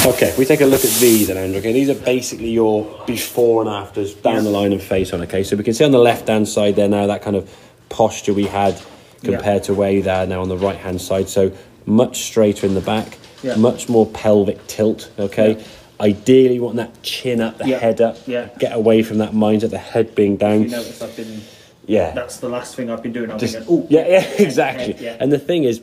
Okay, if we take a look at these then, Andrew, okay, these are basically your before and afters down the line and face on, okay? So we can see on the left-hand side there now that kind of posture we had compared to where you are now on the right-hand side. So much straighter in the back, much more pelvic tilt, okay? Ideally, you want that chin up, the head up, get away from that mindset, the head being down. You notice I've been... That's the last thing I've been doing. Exactly. And the thing is,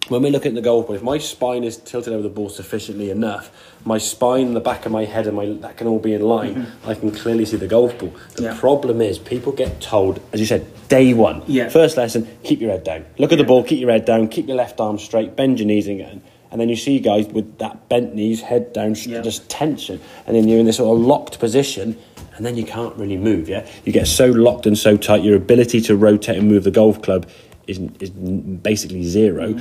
when we're looking at the golf ball, if my spine is tilted over the ball sufficiently enough, my spine, the back of my head, and that can all be in line, I can clearly see the golf ball. The problem is, people get told, as you said, day one, first lesson, keep your head down. Look at the ball, keep your head down, keep your left arm straight, bend your knees again. And then you see guys with that bent knees, head down, just tension. And then you're in this sort of locked position, and then you can't really move, You get so locked and so tight, your ability to rotate and move the golf club is basically zero.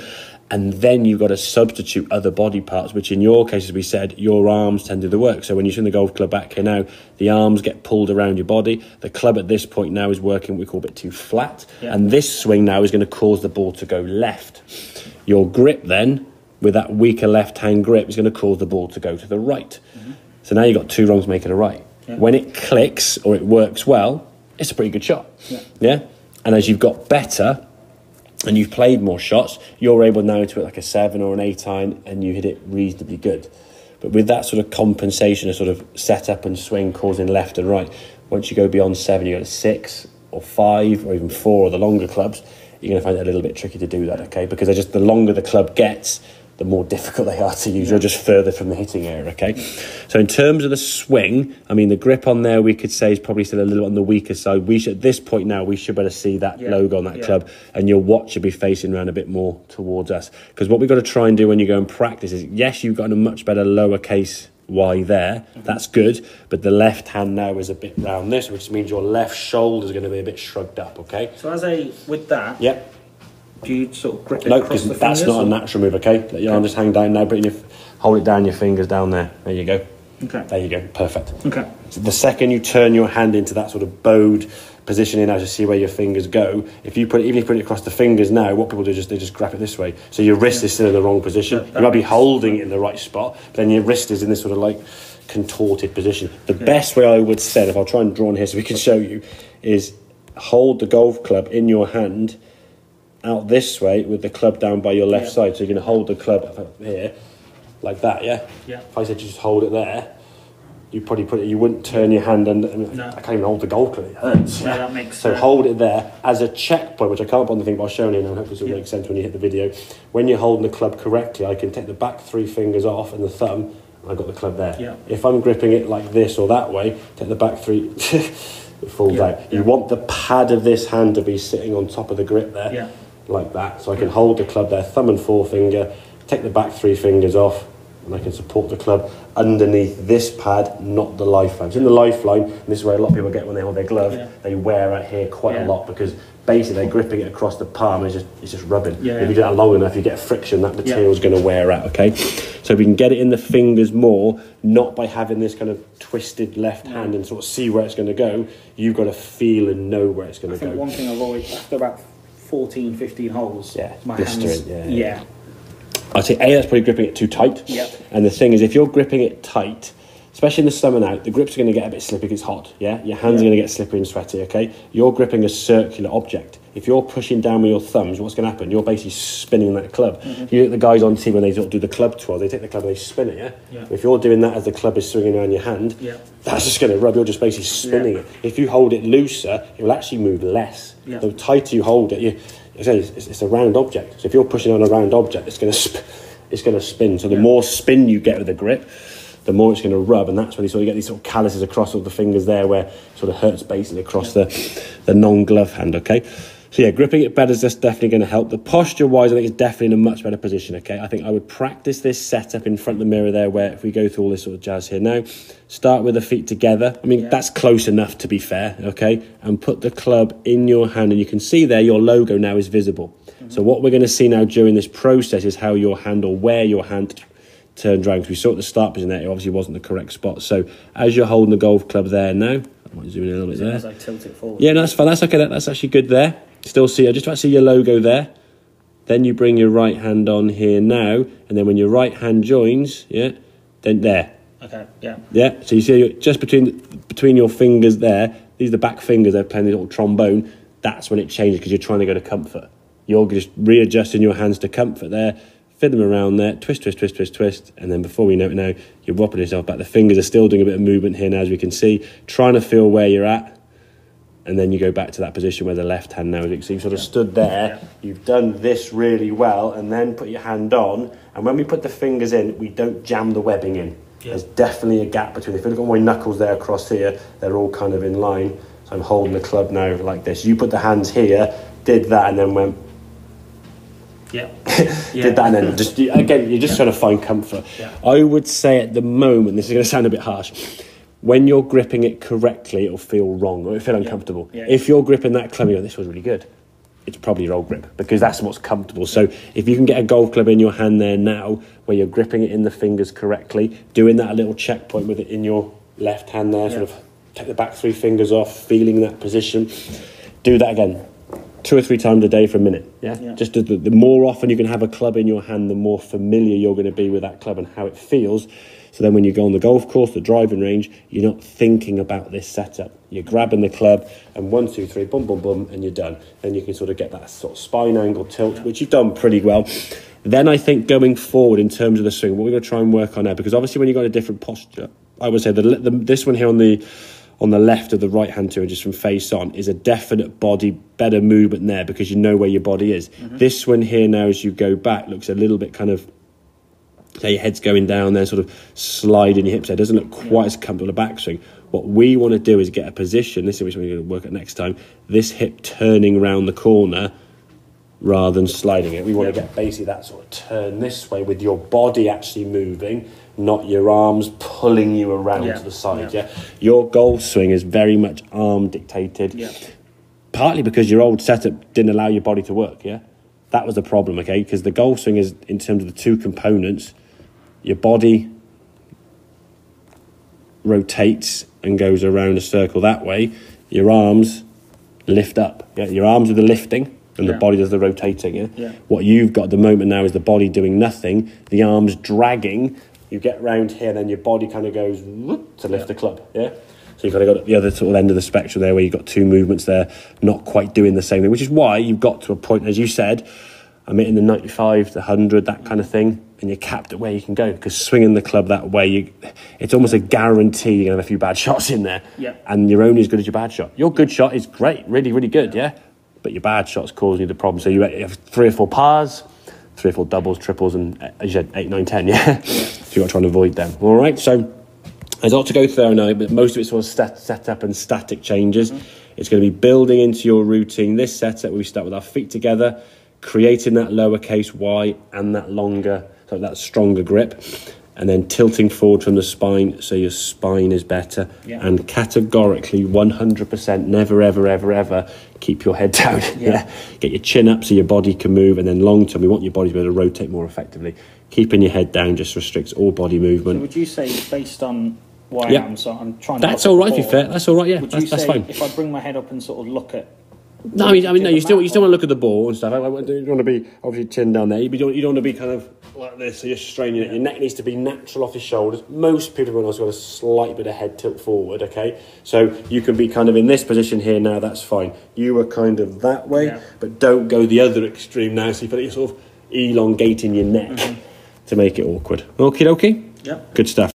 And then you've got to substitute other body parts, which in your case, as we said, your arms tend to do the work. So when you swing the golf club back here now, the arms get pulled around your body. The club at this point now is working what we call a bit too flat. And this swing now is going to cause the ball to go left. Your grip then, with that weaker left-hand grip, is going to cause the ball to go to the right. So now you've got two wrongs making a right. When it clicks or it works well, it's a pretty good shot. And as you've got better and you've played more shots, you're able now to hit like a 7 or an 8 iron and you hit it reasonably good. But with that sort of compensation, a sort of setup and swing causing left and right, once you go beyond 7, you go to 6 or 5 or even 4 or the longer clubs, you're going to find it a little bit tricky to do that, okay? Because the longer the club gets, the more difficult they are to use. You're just further from the hitting area, okay? So in terms of the swing, I mean, the grip on there, we could say is probably still a little on the weaker side. We should, at this point now, we should better see that logo on that club, and your watch should be facing around a bit more towards us. Because what we've got to try and do when you go and practice is, yes, you've got a much better lowercase Y there. That's good. But the left hand now is a bit round this, which means your left shoulder is going to be a bit shrugged up, okay? So with that... Do you sort of grip it across the fingers? That's not a natural move, okay? Let your arm just hang down now, hold it down, your fingers down there. There you go. There you go. Perfect. So the second you turn your hand into that sort of bowed positioning now to see where your fingers go, even if you put it across the fingers now, what people do is they just grab it this way. So your wrist is still in the wrong position. You might be holding it in the right spot, but then your wrist is in this sort of like contorted position. The best way I would say, if I'll try and draw on here so we can show you, is hold the golf club in your hand out this way with the club down by your left side. So you're going to hold the club up here like that, If I said you just hold it there, you probably you wouldn't turn your hand under. I can't even hold the golf club, it hurts. That makes so hold it there as a checkpoint, which I can't put on the thing, but I'll show you now. I hope this will make sense when you hit the video. When you're holding the club correctly, I can take the back 3 fingers off and the thumb, and I've got the club there. If I'm gripping it like this or that way, take the back 3... it falls out. You want the pad of this hand to be sitting on top of the grip there. Like that, so I can hold the club there, thumb and forefinger, take the back 3 fingers off, and I can support the club underneath this pad, not the lifeline. So in the lifeline, and this is where a lot of people get when they hold their glove, they wear out here quite a lot because basically they're gripping it across the palm and it's just rubbing. If you do that long enough, you get friction, that material is going to wear out, okay? So we can get it in the fingers more, not by having this kind of twisted left hand and sort of see where it's going to go. You've got to feel and know where it's going to go. One thing I've always, after about 14, 15 holes. My hands, I'd say that's probably gripping it too tight. And the thing is, if you're gripping it tight, especially in the summer now, the grips are going to get a bit slippy because it's hot. Your hands are going to get slippery and sweaty. Okay, you're gripping a circular object. If you're pushing down with your thumbs, what's going to happen? You're basically spinning that club. You look at the guys on TV when they do the club twirl, they take the club and they spin it. If you're doing that as the club is swinging around your hand, that's just going to rub. You're just basically spinning it. If you hold it looser, it will actually move less. The tighter you hold it, it's a round object. So if you're pushing on a round object, it's going to spin. So the more spin you get with the grip, the more it's going to rub, and that's when you sort of get these sort of calluses across all the fingers there, where it sort of hurts basically across the non-glove hand. Okay. So gripping it better is just definitely going to help. The posture-wise, I think it's definitely in a much better position, okay? I think I would practice this setup in front of the mirror there, where if we go through all this sort of jazz here now, start with the feet together. I mean, that's close enough to be fair, okay? And put the club in your hand, and you can see there your logo now is visible. So what we're going to see now during this process is how your hand, or where your hand turns around. Because we saw at the start position there, it obviously wasn't the correct spot. So as you're holding the golf club there now, I might zoom in a little bit there. As I tilt it forward. Yeah, no, that's fine. That's okay. That's actually good there. Still see, I just about to see your logo there. Then you bring your right hand on here now, and then when your right hand joins, then there. Okay, yeah. Yeah, so you see just between your fingers there, these are the back fingers, they're playing the little trombone, that's when it changes because you're trying to go to comfort. You're just readjusting your hands to comfort there, fiddling around there, twist, twist, twist, twist, twist, and then before we know it now, you're whopping yourself back. The fingers are still doing a bit of movement here now, as we can see, trying to feel where you're at, and then you go back to that position where the left hand now is. So you've sort of stood there, you've done this really well, and then put your hand on, and when we put the fingers in, we don't jam the webbing in. There's definitely a gap between. If you look at my knuckles there across here, they're all kind of in line. So I'm holding the club now like this. You put the hands here, did that, and then went. Yeah. Did that, and then just again, you're just trying to find comfort. Yeah. I would say at the moment, this is going to sound a bit harsh. When you're gripping it correctly, it'll feel wrong or it'll feel uncomfortable. Yeah. If you're gripping that club, you go, this was really good. It's probably your old grip because that's what's comfortable. So if you can get a golf club in your hand there now where you're gripping it in the fingers correctly, doing that little checkpoint with it in your left hand there, sort of take the back 3 fingers off, feeling that position. Do that again 2 or 3 times a day for a minute. Just the more often you can have a club in your hand, the more familiar you're going to be with that club and how it feels. So then when you go on the golf course, the driving range, you're not thinking about this setup. You're grabbing the club and 1, 2, 3, boom, boom, boom, and you're done. Then you can sort of get that sort of spine angle tilt, which you've done pretty well. Then I think going forward in terms of the swing, what we're going to try and work on now, because obviously when you've got a different posture, I would say this one here on the left of the right hand two, just from face on, is a definite body, better movement there because you know where your body is. This one here now, as you go back, looks a little bit kind of, say your head's going down there, sort of sliding your hips there. It doesn't look quite as comfortable a backswing. What we want to do is get a position, this is which we're going to work at next time, this hip turning round the corner rather than sliding it. We want to get basically that sort of turn this way with your body actually moving, not your arms pulling you around to the side. Your golf swing is very much arm dictated, partly because your old setup didn't allow your body to work. That was the problem, okay? Because the golf swing is, in terms of the 2 components, your body rotates and goes around a circle that way. Your arms lift up. Your arms are the lifting and the body does the rotating. What you've got at the moment now is the body doing nothing, the arms dragging. You get round here and then your body kind of goes whoop, to lift the club. So you've got to go at the other sort of end of the spectrum there where you've got 2 movements there, not quite doing the same thing, which is why you've got to a point, as you said, I'm hitting the 95, the 100, that kind of thing, and you're capped at where you can go because swinging the club that way, it's almost a guarantee you're going to have a few bad shots in there, and you're only as good as your bad shot. Your good shot is great, really, really good, but your bad shot's causing you the problem. So you have 3 or 4 pars, 3 or 4 doubles, triples, and as you said, 8, 9, 10, So you've got to try and avoid them. All right, so there's a lot to go through now, but most of it's sort of set up and static changes. It's going to be building into your routine. This setup, we start with our feet together, creating that lowercase y and that longer, so that stronger grip, and then tilting forward from the spine so your spine is better. And categorically, 100%, never, ever, ever, ever keep your head down. Get your chin up so your body can move, and then long term, we want your body to be able to rotate more effectively. Keeping your head down just restricts all body movement. So would you say, based on where I am, so I'm trying to... That's all right, to be fair. That's all right, Would that's say fine. If I bring my head up and sort of look at... No, I mean, no. You still want to look at the ball and stuff. You don't want to be obviously chin down there. You don't want to be kind of like this. So you're straining it. Your neck needs to be natural off your shoulders. Most people have also got a slight bit of head tilt forward. Okay, so you can be kind of in this position here now. That's fine. You are kind of that way, but don't go the other extreme now. So you're sort of elongating your neck to make it awkward. Okie dokie. Yeah. Good stuff.